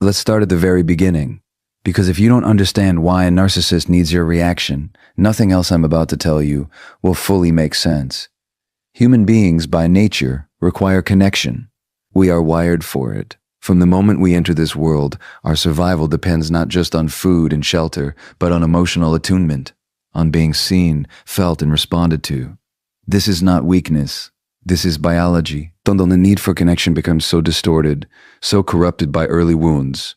Let's start at the very beginning. Because if you don't understand why a narcissist needs your reaction, nothing else I'm about to tell you will fully make sense. Human beings, by nature, require connection. We are wired for it. From the moment we enter this world, our survival depends not just on food and shelter, but on emotional attunement, on being seen, felt, and responded to. This is not weakness. This is biology. The need for connection becomes so distorted, so corrupted by early wounds,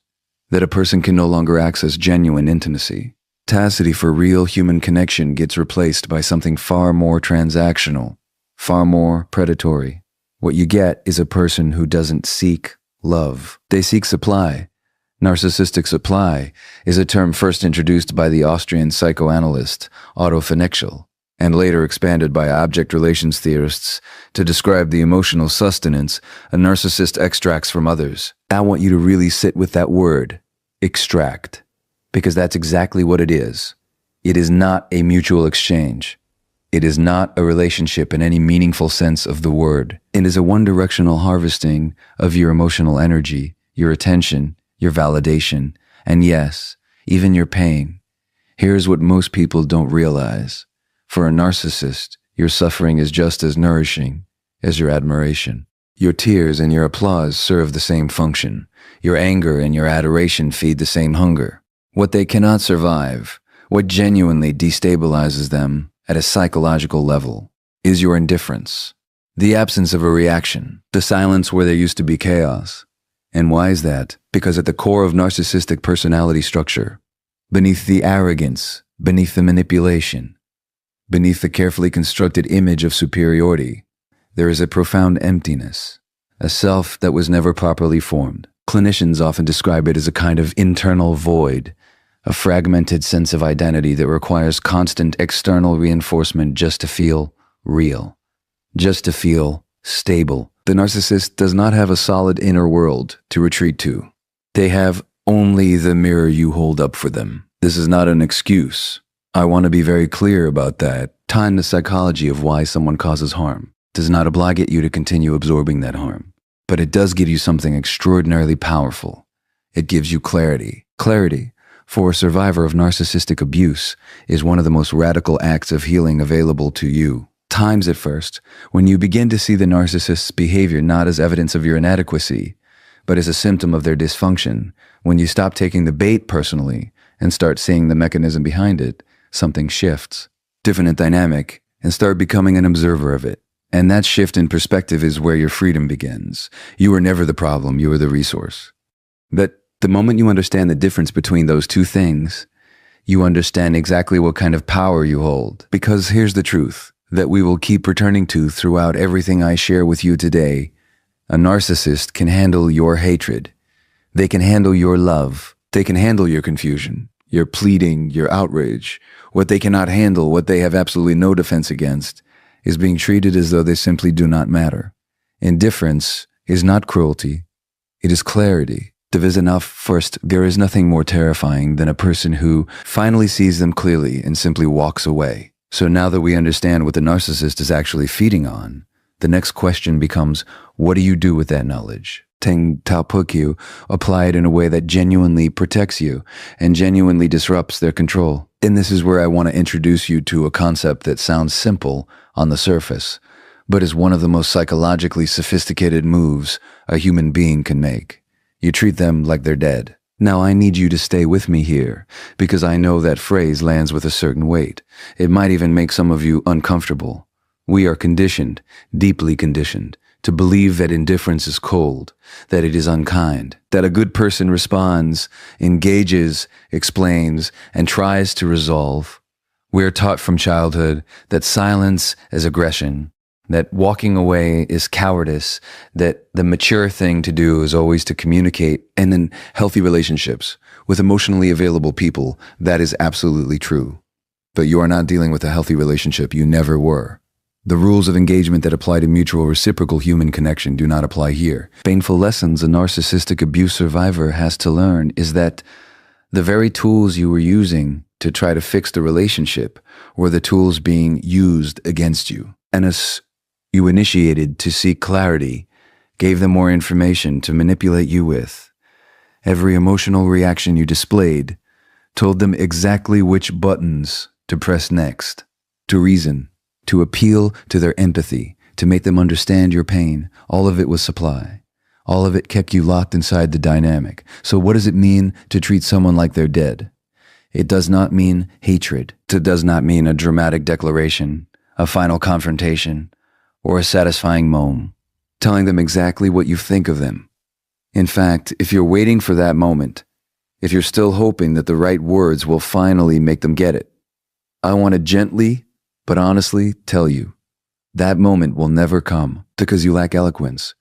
that a person can no longer access genuine intimacy. Capacity for real human connection gets replaced by something far more transactional, far more predatory. What you get is a person who doesn't seek love. They seek supply. Narcissistic supply is a term first introduced by the Austrian psychoanalyst Otto Fenichel, and later expanded by object relations theorists to describe the emotional sustenance a narcissist extracts from others. I want you to really sit with that word, extract, because that's exactly what it is. It is not a mutual exchange. It is not a relationship in any meaningful sense of the word. It is a one-directional harvesting of your emotional energy, your attention, your validation, and yes, even your pain. Here's what most people don't realize. For a narcissist, your suffering is just as nourishing as your admiration. Your tears and your applause serve the same function. Your anger and your adoration feed the same hunger. What they cannot survive, what genuinely destabilizes them at a psychological level, is your indifference. The absence of a reaction, the silence where there used to be chaos. And why is that? Because at the core of narcissistic personality structure, beneath the arrogance, beneath the manipulation, beneath the carefully constructed image of superiority, there is a profound emptiness, a self that was never properly formed. Clinicians often describe it as a kind of internal void, a fragmented sense of identity that requires constant external reinforcement just to feel real, just to feel stable. The narcissist does not have a solid inner world to retreat to. They have only the mirror you hold up for them. This is not an excuse. I want to be very clear about that. Time the psychology of why someone causes harm does not obligate you to continue absorbing that harm. But it does give you something extraordinarily powerful. It gives you clarity. Clarity, for a survivor of narcissistic abuse, is one of the most radical acts of healing available to you. Times at first, when you begin to see the narcissist's behavior not as evidence of your inadequacy, but as a symptom of their dysfunction, when you stop taking the bait personally and start seeing the mechanism behind it, something shifts. Different dynamic, and start becoming an observer of it. And that shift in perspective is where your freedom begins. You are never the problem, you are the resource. But the moment you understand the difference between those two things, you understand exactly what kind of power you hold. Because here's the truth that we will keep returning to throughout everything I share with you today. A narcissist can handle your hatred. They can handle your love. They can handle your confusion, your pleading, your outrage. What they cannot handle, what they have absolutely no defense against, is being treated as though they simply do not matter. Indifference is not cruelty. It is clarity. First, there is nothing more terrifying than a person who finally sees them clearly and simply walks away. So now that we understand what the narcissist is actually feeding on, the next question becomes, what do you do with that knowledge? Teng Tao Pukyu, apply it in a way that genuinely protects you and genuinely disrupts their control. And this is where I want to introduce you to a concept that sounds simple on the surface, but is one of the most psychologically sophisticated moves a human being can make. You treat them like they're dead. Now I need you to stay with me here, because I know that phrase lands with a certain weight. It might even make some of you uncomfortable. We are conditioned, deeply conditioned, to believe that indifference is cold, that it is unkind, that a good person responds, engages, explains, and tries to resolve. We are taught from childhood that silence is aggression, that walking away is cowardice, that the mature thing to do is always to communicate, and in healthy relationships with emotionally available people, that is absolutely true. But you are not dealing with a healthy relationship. You never were. The rules of engagement that apply to mutual reciprocal human connection do not apply here. Painful lessons a narcissistic abuse survivor has to learn is that the very tools you were using to try to fix the relationship were the tools being used against you. And as you initiated to seek clarity, gave them more information to manipulate you with, Every emotional reaction you displayed told them exactly which buttons to press next, to reason, to appeal to their empathy, to make them understand your pain. All of it was supply. All of it kept you locked inside the dynamic. So what does it mean to treat someone like they're dead? It does not mean hatred. It does not mean a dramatic declaration, a final confrontation, or a satisfying moan, telling them exactly what you think of them. In fact, if you're waiting for that moment, if you're still hoping that the right words will finally make them get it, I want to gently, but honestly tell you, that moment will never come because you lack eloquence,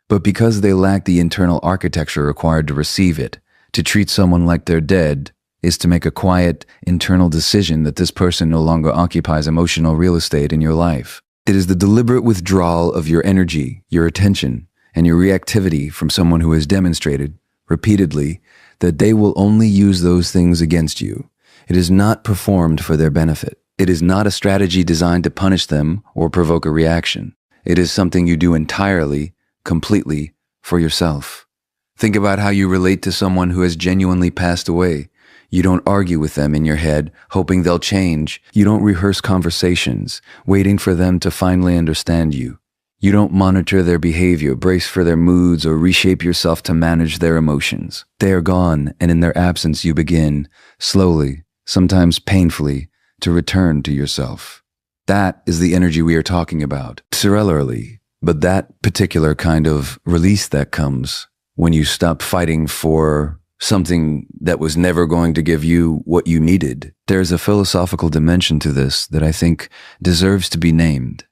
but because they lack the internal architecture required to receive it. To treat someone like they're dead is to make a quiet, internal decision that this person no longer occupies emotional real estate in your life. It is the deliberate withdrawal of your energy, your attention, and your reactivity from someone who has demonstrated, repeatedly, that they will only use those things against you. It is not performed for their benefit. It is not a strategy designed to punish them or provoke a reaction. It is something you do entirely, completely, for yourself. Think about how you relate to someone who has genuinely passed away. You don't argue with them in your head, hoping they'll change. You don't rehearse conversations, waiting for them to finally understand you. You don't monitor their behavior, brace for their moods, or reshape yourself to manage their emotions. They are gone, and in their absence you begin, slowly, sometimes painfully, to return to yourself. That is the energy we are talking about, cerebrally, but that particular kind of release that comes when you stop fighting for something that was never going to give you what you needed. There's a philosophical dimension to this that I think deserves to be named.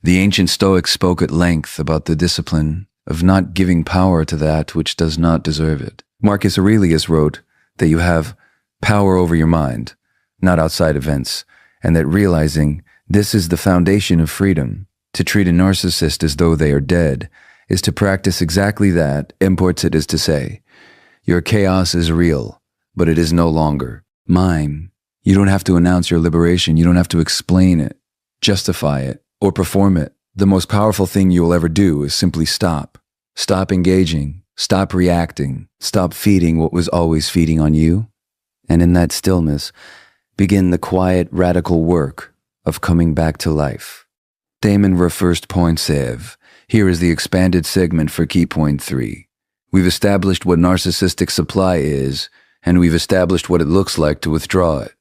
The ancient Stoics spoke at length about the discipline of not giving power to that which does not deserve it. Marcus Aurelius wrote that you have power over your mind, not outside events, and that realizing this is the foundation of freedom. To treat a narcissist as though they are dead is to practice exactly that. Imports it as to say, your chaos is real, but it is no longer mine. You don't have to announce your liberation. You don't have to explain it, justify it, or perform it. The most powerful thing you will ever do is simply stop. Stop engaging. Stop reacting. Stop feeding what was always feeding on you. And in that stillness, begin the quiet, radical work of coming back to life. Damon refers point save. Here is the expanded segment for key point 3. We've established what narcissistic supply is, and we've established what it looks like to withdraw it.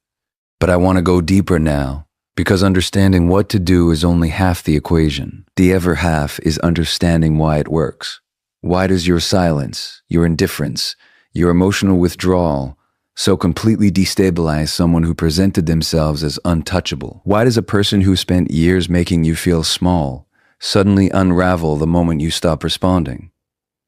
But I want to go deeper now, because understanding what to do is only half the equation. The other half is understanding why it works. Why does your silence, your indifference, your emotional withdrawal so completely destabilize someone who presented themselves as untouchable? Why does a person who spent years making you feel small suddenly unravel the moment you stop responding?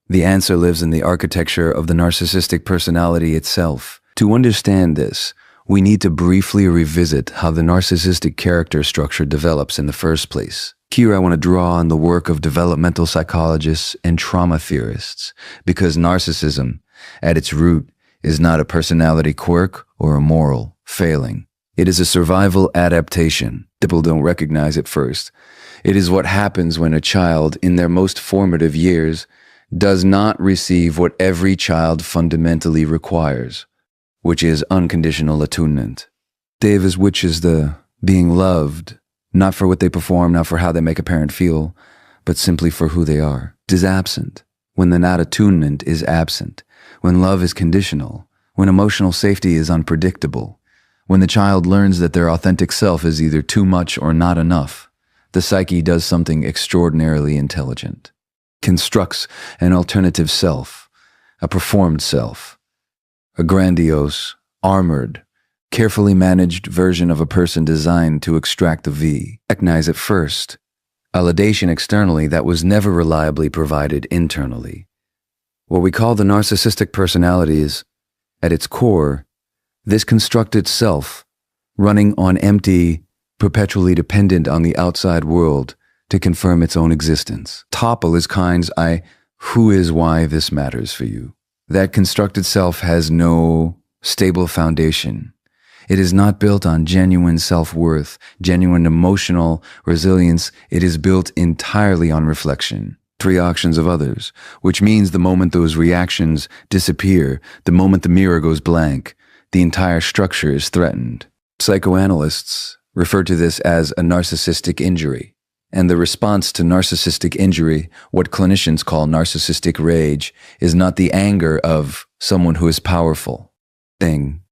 The answer lives in the architecture of the narcissistic personality itself. To understand this, we need to briefly revisit how the narcissistic character structure develops in the first place. Here I want to draw on the work of developmental psychologists and trauma theorists, because narcissism, at its root, is not a personality quirk or a moral failing. It is a survival adaptation. People don't recognize it first. It is what happens when a child, in their most formative years, does not receive what every child fundamentally requires, which is unconditional attunement. Davis, which is the being loved, not for what they perform, not for how they make a parent feel, but simply for who they are. It is absent when the not attunement is absent, when love is conditional, when emotional safety is unpredictable, when the child learns that their authentic self is either too much or not enough. The psyche does something extraordinarily intelligent. Constructs an alternative self, a performed self, a grandiose, armored, carefully managed version of a person designed to extract the V. Recognize at first, validation externally that was never reliably provided internally. What we call the narcissistic personality is, at its core, this constructed self, running on empty, perpetually dependent on the outside world to confirm its own existence. Topple is kind's who is why this matters for you. That constructed self has no stable foundation. It is not built on genuine self-worth, genuine emotional resilience. It is built entirely on reflection. reactions of others, which means the moment those reactions disappear, the moment the mirror goes blank, the entire structure is threatened. Psychoanalysts refer to this as a narcissistic injury. And the response to narcissistic injury, what clinicians call narcissistic rage, is not the anger of someone who is powerful,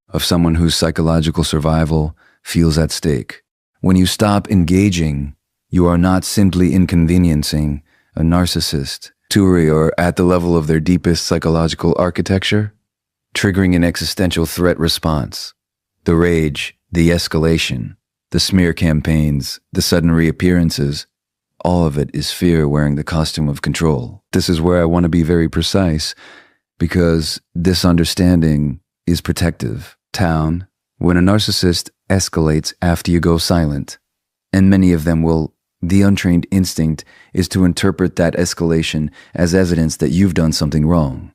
of someone whose psychological survival feels at stake. When you stop engaging, you are not simply inconveniencing a narcissist to or at the level of their deepest psychological architecture, triggering an existential threat response. The rage, the escalation, the smear campaigns, the sudden reappearances, all of it is fear wearing the costume of control. This is where I want to be very precise, because this understanding is protective. When a narcissist escalates after you go silent, and many of them will, the untrained instinct is to interpret that escalation as evidence that you've done something wrong,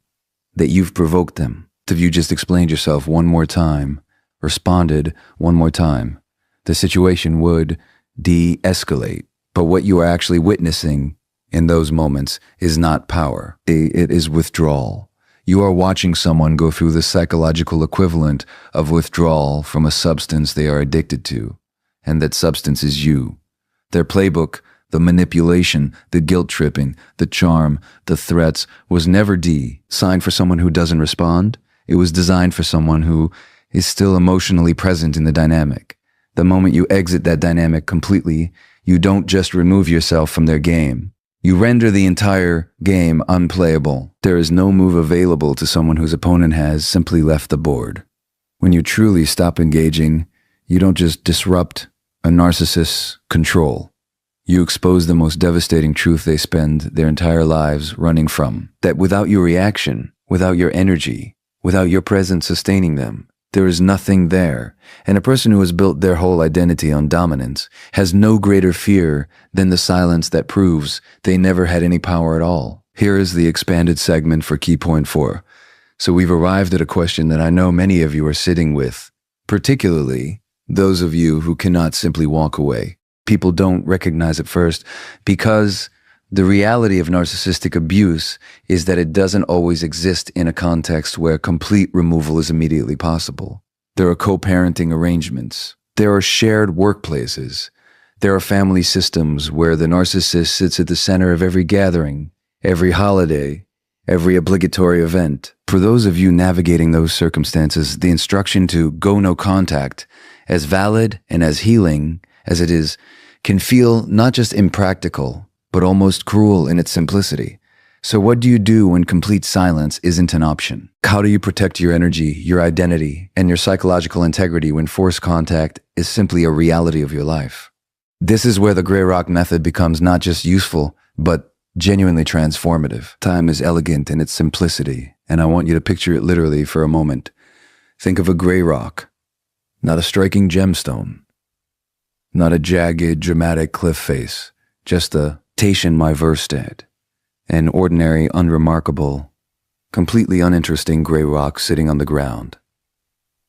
that you've provoked them. If you just explained yourself one more time, responded one more time, the situation would de-escalate. But what you are actually witnessing in those moments is not power. It is withdrawal. You are watching someone go through the psychological equivalent of withdrawal from a substance they are addicted to, and that substance is you. Their playbook, the manipulation, the guilt-tripping, the charm, the threats, was never designed for someone who doesn't respond. It was designed for someone who is still emotionally present in the dynamic. The moment you exit that dynamic completely, you don't just remove yourself from their game. You render the entire game unplayable. There is no move available to someone whose opponent has simply left the board. When you truly stop engaging, you don't just disrupt a narcissist's control. You expose the most devastating truth they spend their entire lives running from. That without your reaction, without your energy, without your presence sustaining them, there is nothing there. And a person who has built their whole identity on dominance has no greater fear than the silence that proves they never had any power at all. Here is the expanded segment for key point 4. So we've arrived at a question that I know many of you are sitting with, particularly those of you who cannot simply walk away. People don't recognize it first because the reality of narcissistic abuse is that it doesn't always exist in a context where complete removal is immediately possible. There are co-parenting arrangements. There are shared workplaces. There are family systems where the narcissist sits at the center of every gathering, every holiday, every obligatory event. For those of you navigating those circumstances, the instruction to go no contact, as valid and as healing as it is, can feel not just impractical, but almost cruel in its simplicity. So what do you do when complete silence isn't an option? How do you protect your energy, your identity, and your psychological integrity when forced contact is simply a reality of your life? This is where the gray rock method becomes not just useful, but genuinely transformative. Time is elegant in its simplicity, and I want you to picture it literally for a moment. Think of a gray rock, not a striking gemstone, not a jagged, dramatic cliff face, just a Tation my Verstead, an ordinary, unremarkable, completely uninteresting gray rock sitting on the ground.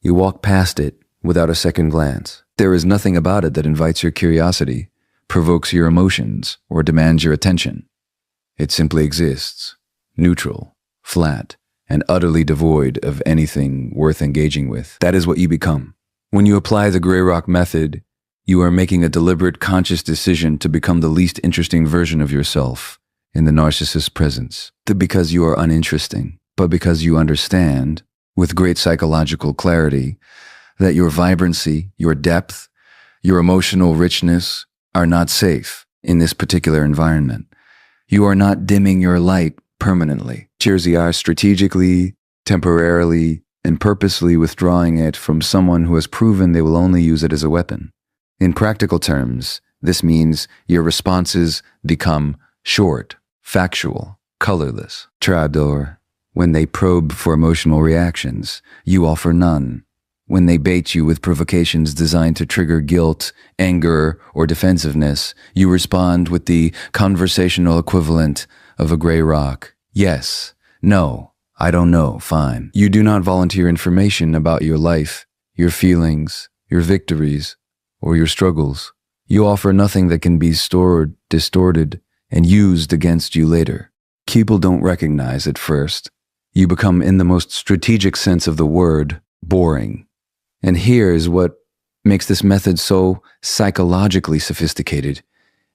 You walk past it without a second glance. There is nothing about it that invites your curiosity, provokes your emotions, or demands your attention. It simply exists, neutral, flat, and utterly devoid of anything worth engaging with. That is what you become. When you apply the gray rock method, you are making a deliberate, conscious decision to become the least interesting version of yourself in the narcissist's presence. Not because you are uninteresting, but because you understand, with great psychological clarity, that your vibrancy, your depth, your emotional richness are not safe in this particular environment. You are not dimming your light permanently. You are strategically, temporarily, and purposely withdrawing it from someone who has proven they will only use it as a weapon. In practical terms, this means your responses become short, factual, colorless. Trapdoor. When they probe for emotional reactions, you offer none. When they bait you with provocations designed to trigger guilt, anger, or defensiveness, you respond with the conversational equivalent of a gray rock. Yes, no, I don't know, fine. You do not volunteer information about your life, your feelings, your victories, or your struggles. You offer nothing that can be stored, distorted, and used against you later. People don't recognize at first. You become, in the most strategic sense of the word, boring. And here is what makes this method so psychologically sophisticated.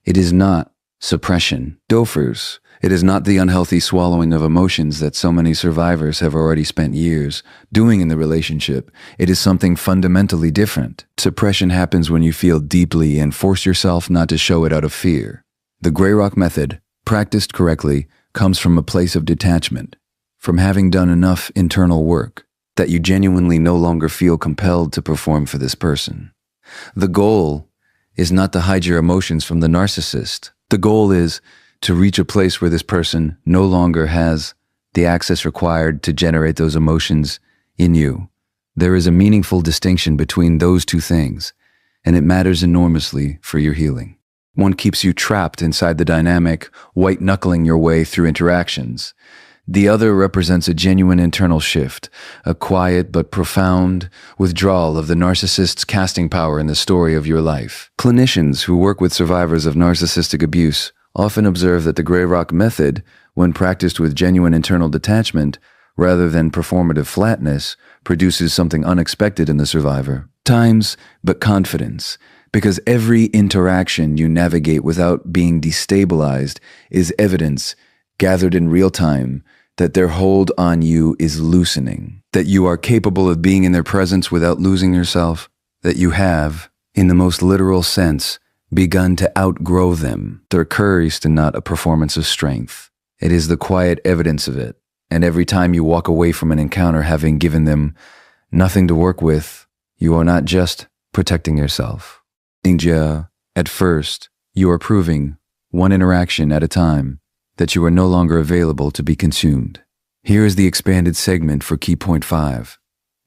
It is not suppression. Dofers. It is not the unhealthy swallowing of emotions that so many survivors have already spent years doing in the relationship. It is something fundamentally different. Suppression happens when you feel deeply and force yourself not to show it out of fear. The Grey Rock method, practiced correctly, comes from a place of detachment, from having done enough internal work that you genuinely no longer feel compelled to perform for this person. The goal is not to hide your emotions from the narcissist. The goal is to reach a place where this person no longer has the access required to generate those emotions in you. There is a meaningful distinction between those two things, and it matters enormously for your healing. One keeps you trapped inside the dynamic, white-knuckling your way through interactions. The other represents a genuine internal shift, a quiet but profound withdrawal of the narcissist's casting power in the story of your life. Clinicians who work with survivors of narcissistic abuse often observe that the Grey Rock method, when practiced with genuine internal detachment rather than performative flatness, produces something unexpected in the survivor. Times, but confidence, because every interaction you navigate without being destabilized is evidence, gathered in real time, that their hold on you is loosening, that you are capable of being in their presence without losing yourself, that you have, in the most literal sense, begun to outgrow them. Their courage is not a performance of strength. It is the quiet evidence of it. And every time you walk away from an encounter having given them nothing to work with, you are not just protecting yourself. At first, you are proving, one interaction at a time, that you are no longer available to be consumed. Here is the expanded segment for key point 5.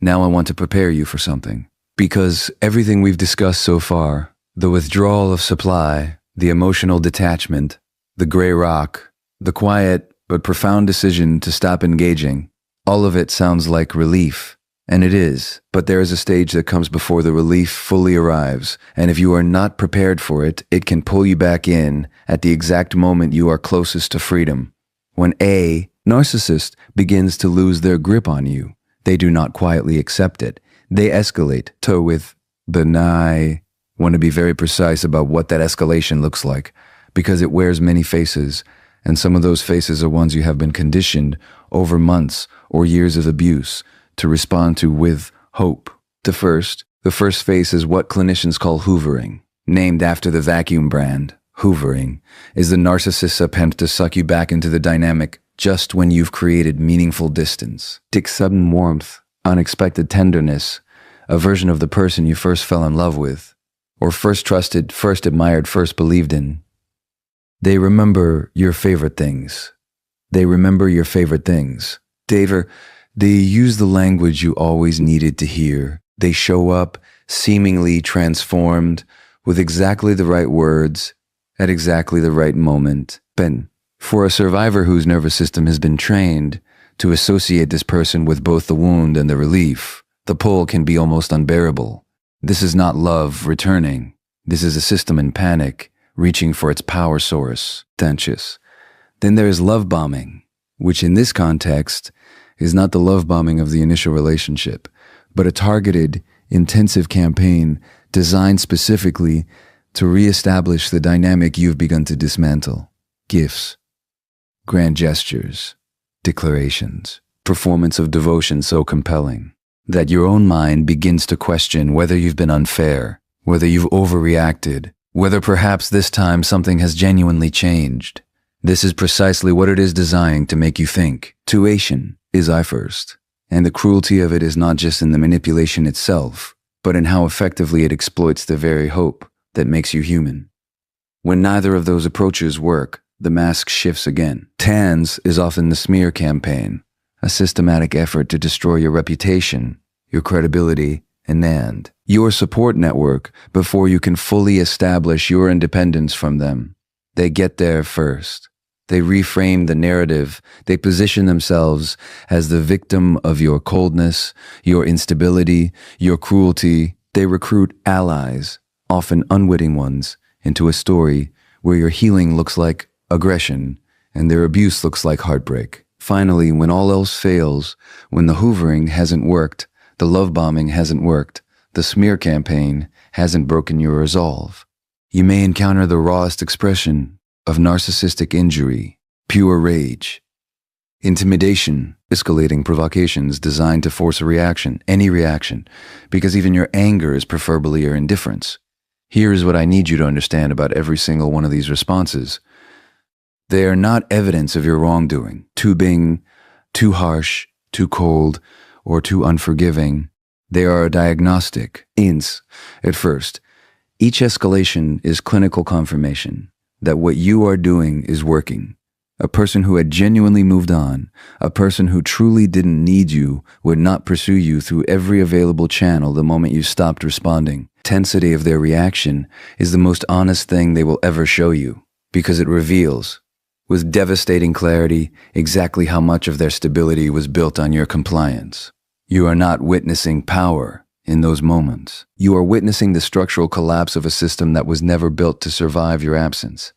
Now I want to prepare you for something. Because everything we've discussed so far, the withdrawal of supply, the emotional detachment, the Grey Rock, the quiet but profound decision to stop engaging, all of it sounds like relief. And it is, but there is a stage that comes before the relief fully arrives, and if you are not prepared for it, it can pull you back in at the exact moment you are closest to freedom. When a narcissist begins to lose their grip on you, they do not quietly accept it. They escalate to with I want to be very precise about what that escalation looks like, because it wears many faces, and some of those faces are ones you have been conditioned over months or years of abuse to respond to with hope. The first phase is what clinicians call hoovering. Named after the vacuum brand, hoovering is the narcissist's attempt to suck you back into the dynamic just when you've created meaningful distance. Take sudden warmth, unexpected tenderness, a version of the person you first fell in love with, or first trusted, first admired, first believed in. They remember your favorite things. They use the language you always needed to hear. They show up, seemingly transformed, with exactly the right words, at exactly the right moment. For a survivor whose nervous system has been trained to associate this person with both the wound and the relief, the pull can be almost unbearable. This is not love returning. This is a system in panic, reaching for its power source. Then there is love bombing, which in this context is not the love bombing of the initial relationship, but a targeted, intensive campaign designed specifically to reestablish the dynamic you've begun to dismantle. Gifts, grand gestures, declarations, performance of devotion so compelling that your own mind begins to question whether you've been unfair, whether you've overreacted, whether perhaps this time something has genuinely changed. This is precisely what it is designed to make you think. Tuition is I first, and the cruelty of it is not just in the manipulation itself, but in how effectively it exploits the very hope that makes you human. When neither of those approaches work, the mask shifts again. TANS is often the smear campaign, a systematic effort to destroy your reputation, your credibility, and your support network before you can fully establish your independence from them. They get there first. They reframe the narrative. They position themselves as the victim of your coldness, your instability, your cruelty. They recruit allies, often unwitting ones, into a story where your healing looks like aggression, and their abuse looks like heartbreak. Finally, when all else fails, when the hoovering hasn't worked, the love bombing hasn't worked, the smear campaign hasn't broken your resolve, you may encounter the rawest expression of narcissistic injury, pure rage. Intimidation, escalating provocations designed to force a reaction, any reaction, because even your anger is preferably your indifference. Here is what I need you to understand about every single one of these responses. They are not evidence of your wrongdoing, being too harsh, too cold, or too unforgiving. They are a diagnostic, at first. Each escalation is clinical confirmation that what you are doing is working. A person who had genuinely moved on, a person who truly didn't need you, would not pursue you through every available channel the moment you stopped responding. Intensity of their reaction is the most honest thing they will ever show you, because it reveals, with devastating clarity, exactly how much of their stability was built on your compliance. You are not witnessing power in those moments. You are witnessing the structural collapse of a system that was never built to survive your absence.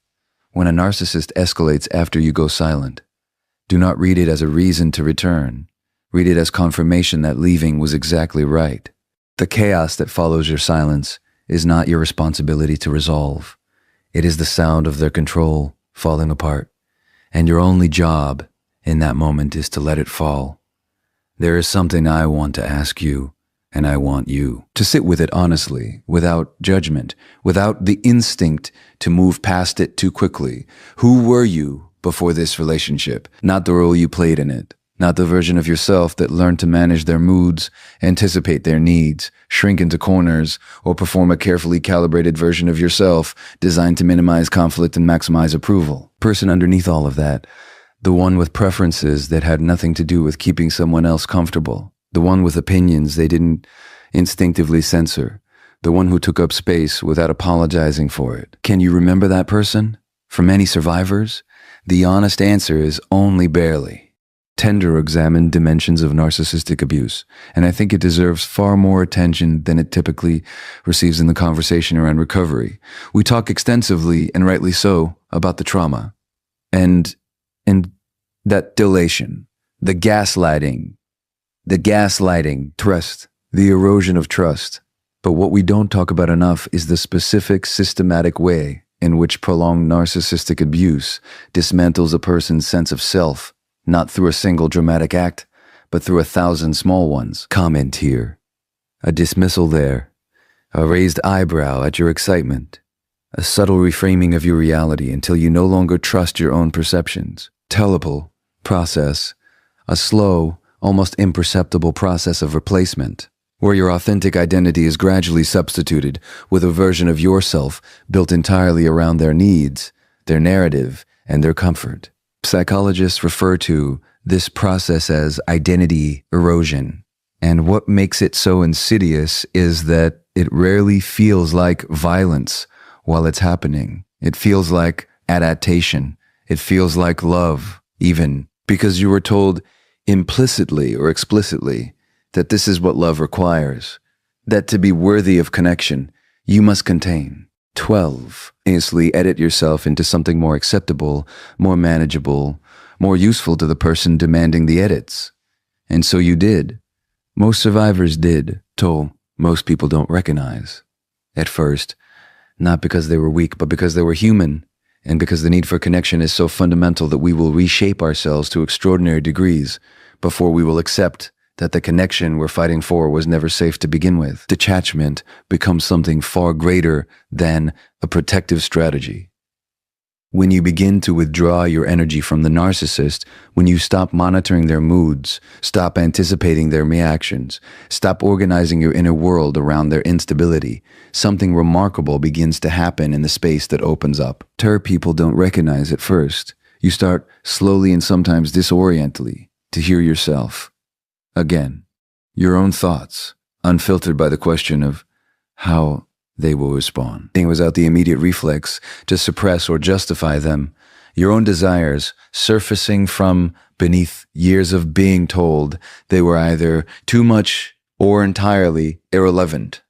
When a narcissist escalates after you go silent, do not read it as a reason to return. Read it as confirmation that leaving was exactly right. The chaos that follows your silence is not your responsibility to resolve. It is the sound of their control falling apart, and your only job in that moment is to let it fall. There is something I want to ask you, and I want you to sit with it honestly, without judgment, without the instinct to move past it too quickly. Who were you before this relationship? Not the role you played in it. Not the version of yourself that learned to manage their moods, anticipate their needs, shrink into corners, or perform a carefully calibrated version of yourself designed to minimize conflict and maximize approval. Person underneath all of that, the one with preferences that had nothing to do with keeping someone else comfortable. The one with opinions they didn't instinctively censor. The one who took up space without apologizing for it. Can you remember that person? For many survivors, the honest answer is only barely. Tender examined dimensions of narcissistic abuse, and I think it deserves far more attention than it typically receives in the conversation around recovery. We talk extensively, and rightly so, about the trauma. And that dilation, the gaslighting, trust, the erosion of trust. But what we don't talk about enough is the specific, systematic way in which prolonged narcissistic abuse dismantles a person's sense of self, not through a single dramatic act, but through 1,000 small ones. Comment here, a dismissal there, a raised eyebrow at your excitement, a subtle reframing of your reality until you no longer trust your own perceptions. Telepal, process, a slow, almost imperceptible process of replacement, where your authentic identity is gradually substituted with a version of yourself built entirely around their needs, their narrative, and their comfort. Psychologists refer to this process as identity erosion, and what makes it so insidious is that it rarely feels like violence while it's happening. It feels like adaptation. It feels like love, even because you were told implicitly or explicitly that this is what love requires, that to be worthy of connection, you must contain. 12. Instantly edit yourself into something more acceptable, more manageable, more useful to the person demanding the edits. And so you did. Most survivors did, toll most people don't recognize. At first, not because they were weak, but because they were human, and because the need for connection is so fundamental that we will reshape ourselves to extraordinary degrees before we will accept that the connection we're fighting for was never safe to begin with. Detachment becomes something far greater than a protective strategy. When you begin to withdraw your energy from the narcissist, when you stop monitoring their moods, stop anticipating their reactions, stop organizing your inner world around their instability, something remarkable begins to happen in the space that opens up. People don't recognize at first. You start slowly and sometimes disorientally to hear yourself. Again, your own thoughts, unfiltered by the question of how they will respond. Without the immediate reflex to suppress or justify them, your own desires surfacing from beneath years of being told they were either too much or entirely irrelevant.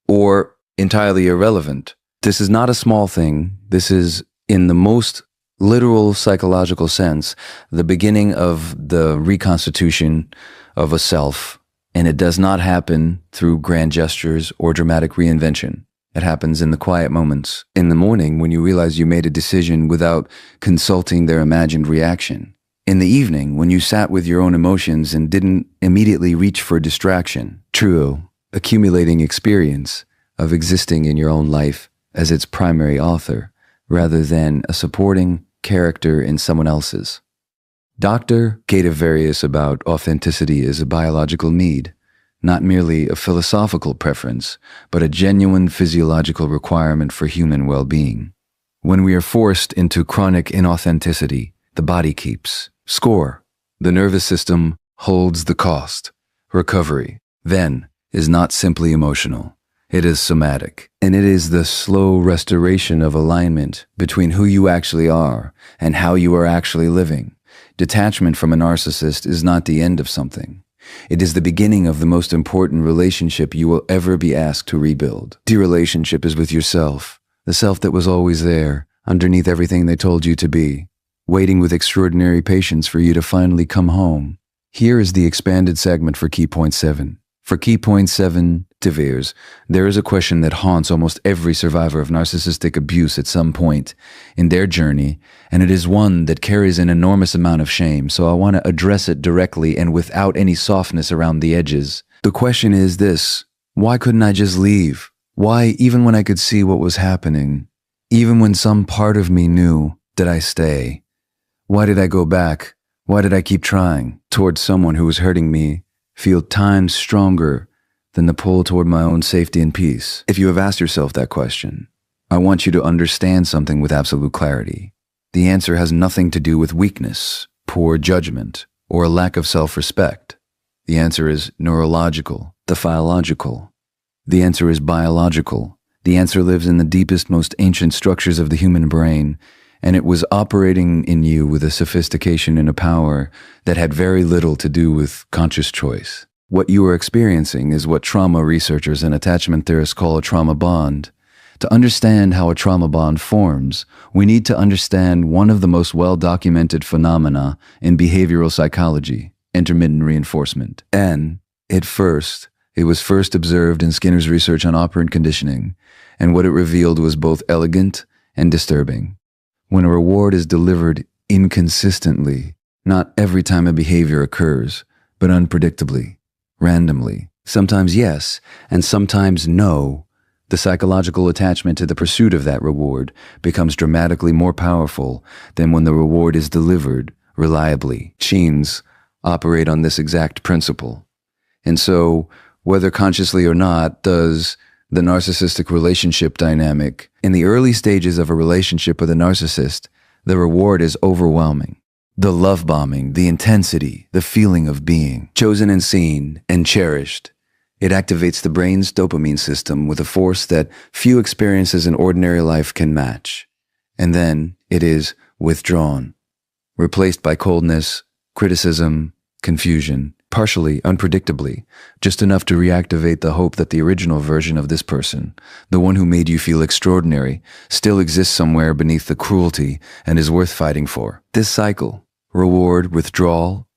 This is not a small thing. This is in the most literal psychological sense, the beginning of the reconstitution of a self, and it does not happen through grand gestures or dramatic reinvention. It happens in the quiet moments, in the morning when you realize you made a decision without consulting their imagined reaction, in the evening when you sat with your own emotions and didn't immediately reach for distraction. True, accumulating experience of existing in your own life as its primary author, rather than a supporting character in someone else's. Dr. Gabor about authenticity is a biological need, not merely a philosophical preference, but a genuine physiological requirement for human well-being. When we are forced into chronic inauthenticity, the body keeps score. The nervous system holds the cost. Recovery, then, is not simply emotional. It is somatic, and it is the slow restoration of alignment between who you actually are and how you are actually living. Detachment from a narcissist is not the end of something. It is the beginning of the most important relationship you will ever be asked to rebuild. The relationship is with yourself, the self that was always there, underneath everything they told you to be, waiting with extraordinary patience for you to finally come home. Here is the expanded segment for Key Point 7. For Key Point 7, Deveres, there is a question that haunts almost every survivor of narcissistic abuse at some point in their journey, and it is one that carries an enormous amount of shame, so I want to address it directly and without any softness around the edges. The question is this: why couldn't I just leave? Why, even when I could see what was happening, even when some part of me knew, did I stay? Why did I go back? Why did I keep trying towards someone who was hurting me? Feel times stronger than the pull toward my own safety and peace. If you have asked yourself that question, I want you to understand something with absolute clarity. The answer has nothing to do with weakness, poor judgment, or a lack of self-respect. The answer is neurological, physiological. The answer is biological. The answer lives in the deepest, most ancient structures of the human brain, and it was operating in you with a sophistication and a power that had very little to do with conscious choice. What you are experiencing is what trauma researchers and attachment theorists call a trauma bond. To understand how a trauma bond forms, we need to understand one of the most well-documented phenomena in behavioral psychology, intermittent reinforcement. And, it was first observed in Skinner's research on operant conditioning, and what it revealed was both elegant and disturbing. When a reward is delivered inconsistently, not every time a behavior occurs, but unpredictably, randomly, sometimes yes, and sometimes no, the psychological attachment to the pursuit of that reward becomes dramatically more powerful than when the reward is delivered reliably. Machines operate on this exact principle. And so, whether consciously or not, does the narcissistic relationship dynamic. In the early stages of a relationship with a narcissist, the reward is overwhelming. The love bombing, the intensity, the feeling of being chosen and seen and cherished. It activates the brain's dopamine system with a force that few experiences in ordinary life can match. And then it is withdrawn, replaced by coldness, criticism, confusion, partially, unpredictably, just enough to reactivate the hope that the original version of this person, the one who made you feel extraordinary, still exists somewhere beneath the cruelty and is worth fighting for. This cycle, reward, withdrawal,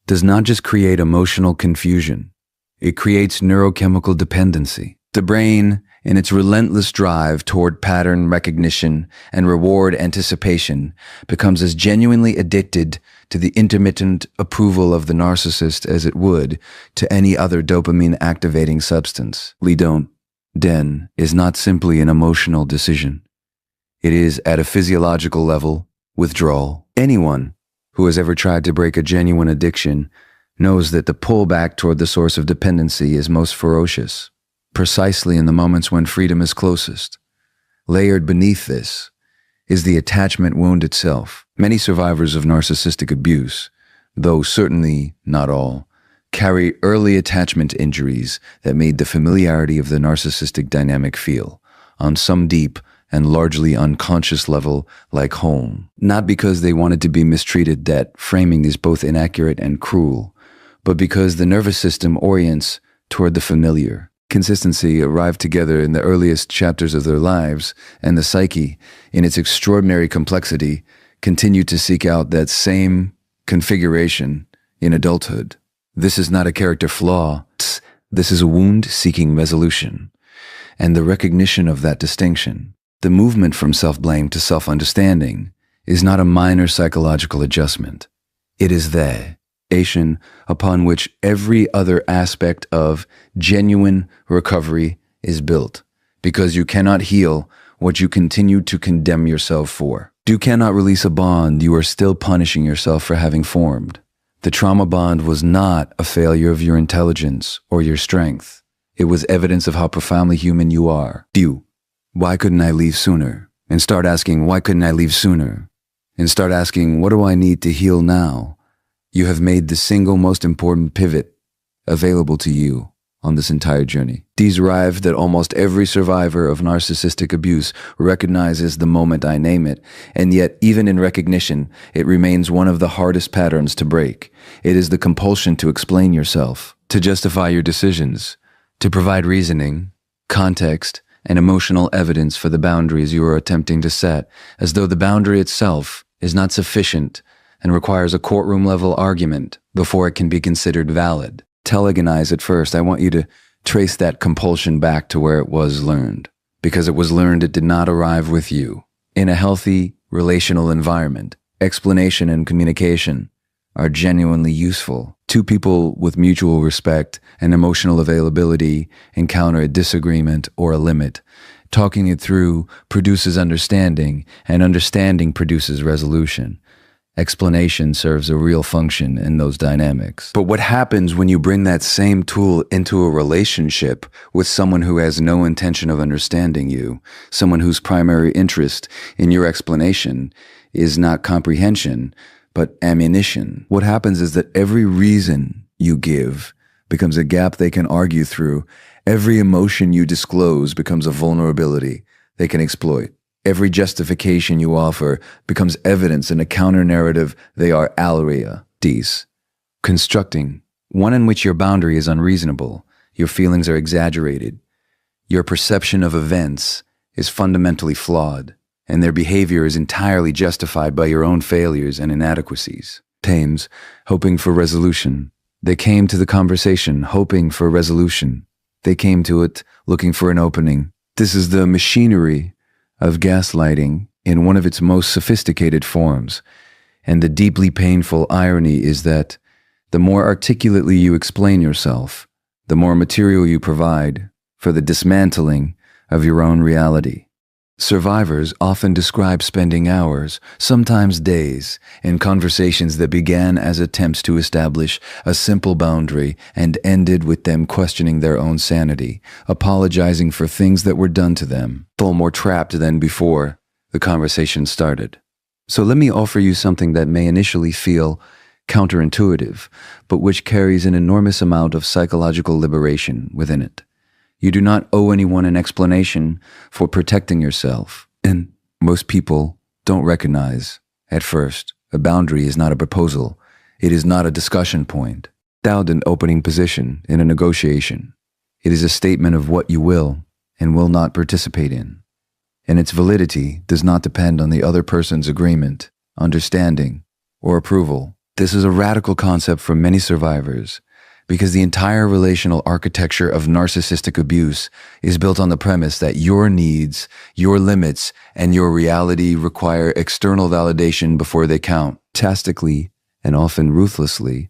does not just create emotional confusion. It creates neurochemical dependency. The brain, in its relentless drive toward pattern recognition and reward anticipation, becomes as genuinely addicted to the intermittent approval of the narcissist as it would to any other dopamine-activating substance. Den is not simply an emotional decision. It is, at a physiological level, withdrawal. Anyone who has ever tried to break a genuine addiction knows that the pull back toward the source of dependency is most ferocious, precisely in the moments when freedom is closest. Layered beneath this is the attachment wound itself. Many survivors of narcissistic abuse, though certainly not all, carry early attachment injuries that made the familiarity of the narcissistic dynamic feel, on some deep and largely unconscious level, like home. Not because they wanted to be mistreated, that framing is both inaccurate and cruel, but because the nervous system orients toward the familiar. consistency arrive together in the earliest chapters of their lives, and the psyche, in its extraordinary complexity, continue to seek out that same configuration in adulthood. This is not a character flaw. This is a wound seeking resolution. And the recognition of that distinction, the movement from self-blame to self-understanding, is not a minor psychological adjustment. It is the foundation upon which every other aspect of genuine recovery is built, because you cannot heal what you continue to condemn yourself for. You cannot release a bond you are still punishing yourself for having formed. The trauma bond was not a failure of your intelligence or your strength. It was evidence of how profoundly human you are. Why couldn't I leave sooner? And start asking, why couldn't I leave sooner? And start asking, what do I need to heal now? You have made the single most important pivot available to you on this entire journey. These arrive that almost every survivor of narcissistic abuse recognizes the moment I name it, and yet even in recognition, it remains one of the hardest patterns to break. It is the compulsion to explain yourself, to justify your decisions, to provide reasoning, context, and emotional evidence for the boundaries you are attempting to set, as though the boundary itself is not sufficient and requires a courtroom-level argument before it can be considered valid. Telegonize it first. I want you to trace that compulsion back to where it was learned. Because it was learned, it did not arrive with you. In a healthy relational environment, explanation and communication are genuinely useful. Two people with mutual respect and emotional availability encounter a disagreement or a limit. Talking it through produces understanding, and understanding produces resolution. Explanation serves a real function in those dynamics. But what happens when you bring that same tool into a relationship with someone who has no intention of understanding you, someone whose primary interest in your explanation is not comprehension, but ammunition? What happens is that every reason you give becomes a gap they can argue through. Every emotion you disclose becomes a vulnerability they can exploit. Every justification you offer becomes evidence in a counter-narrative they are aria. Constructing, one in which your boundary is unreasonable, your feelings are exaggerated, your perception of events is fundamentally flawed, and their behavior is entirely justified by your own failures and inadequacies. Tames, hoping for resolution. They came to the conversation hoping for resolution. They came to it looking for an opening. This is the machinery of gaslighting in one of its most sophisticated forms, and the deeply painful irony is that the more articulately you explain yourself, the more material you provide for the dismantling of your own reality. Survivors often describe spending hours, sometimes days, in conversations that began as attempts to establish a simple boundary and ended with them questioning their own sanity, apologizing for things that were done to them, far more trapped than before the conversation started. So let me offer you something that may initially feel counterintuitive, but which carries an enormous amount of psychological liberation within it. You do not owe anyone an explanation for protecting yourself. And most people don't recognize, at first, a boundary is not a proposal. It is not a discussion point. Without an opening position in a negotiation. It is a statement of what you will and will not participate in. And its validity does not depend on the other person's agreement, understanding, or approval. This is a radical concept for many survivors, because the entire relational architecture of narcissistic abuse is built on the premise that your needs, your limits, and your reality require external validation before they count. Tactically, and often ruthlessly,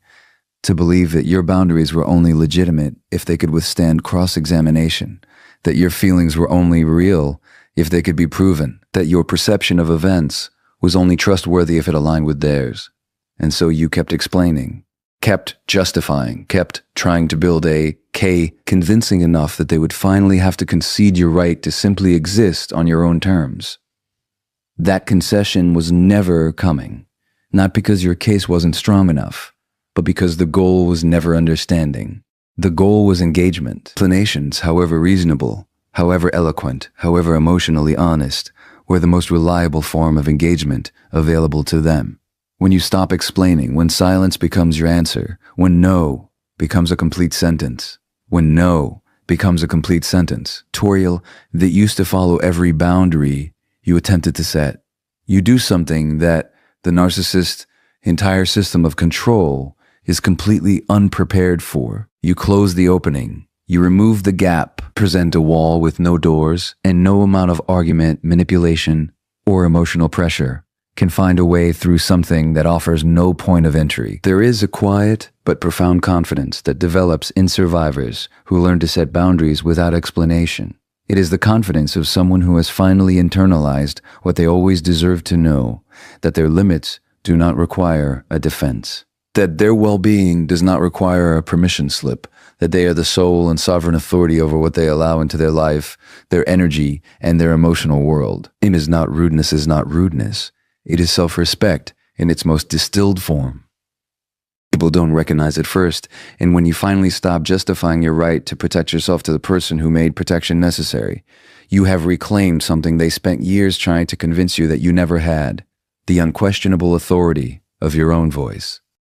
to believe that your boundaries were only legitimate if they could withstand cross-examination, that your feelings were only real if they could be proven, that your perception of events was only trustworthy if it aligned with theirs. And so you kept explaining, kept justifying, kept trying to build a case convincing enough that they would finally have to concede your right to simply exist on your own terms. That concession was never coming, not because your case wasn't strong enough, but because the goal was never understanding. The goal was engagement. Explanations, however reasonable, however eloquent, however emotionally honest, were the most reliable form of engagement available to them. When you stop explaining, when silence becomes your answer, when no becomes a complete sentence, when no becomes a complete sentence. Tutorial that used to follow every boundary you attempted to set. You do something that the narcissist's entire system of control is completely unprepared for. You close the opening. You remove the gap, present a wall with no doors, and no amount of argument, manipulation, or emotional pressure can find a way through something that offers no point of entry. There is a quiet but profound confidence that develops in survivors who learn to set boundaries without explanation. It is the confidence of someone who has finally internalized what they always deserve to know, that their limits do not require a defense, that their well-being does not require a permission slip, that they are the sole and sovereign authority over what they allow into their life, their energy, and their emotional world. It is not rudeness. It is self-respect in its most distilled form. People don't recognize it first, and when you finally stop justifying your right to protect yourself to the person who made protection necessary, you have reclaimed something they spent years trying to convince you that you never had, the unquestionable authority of your own voice.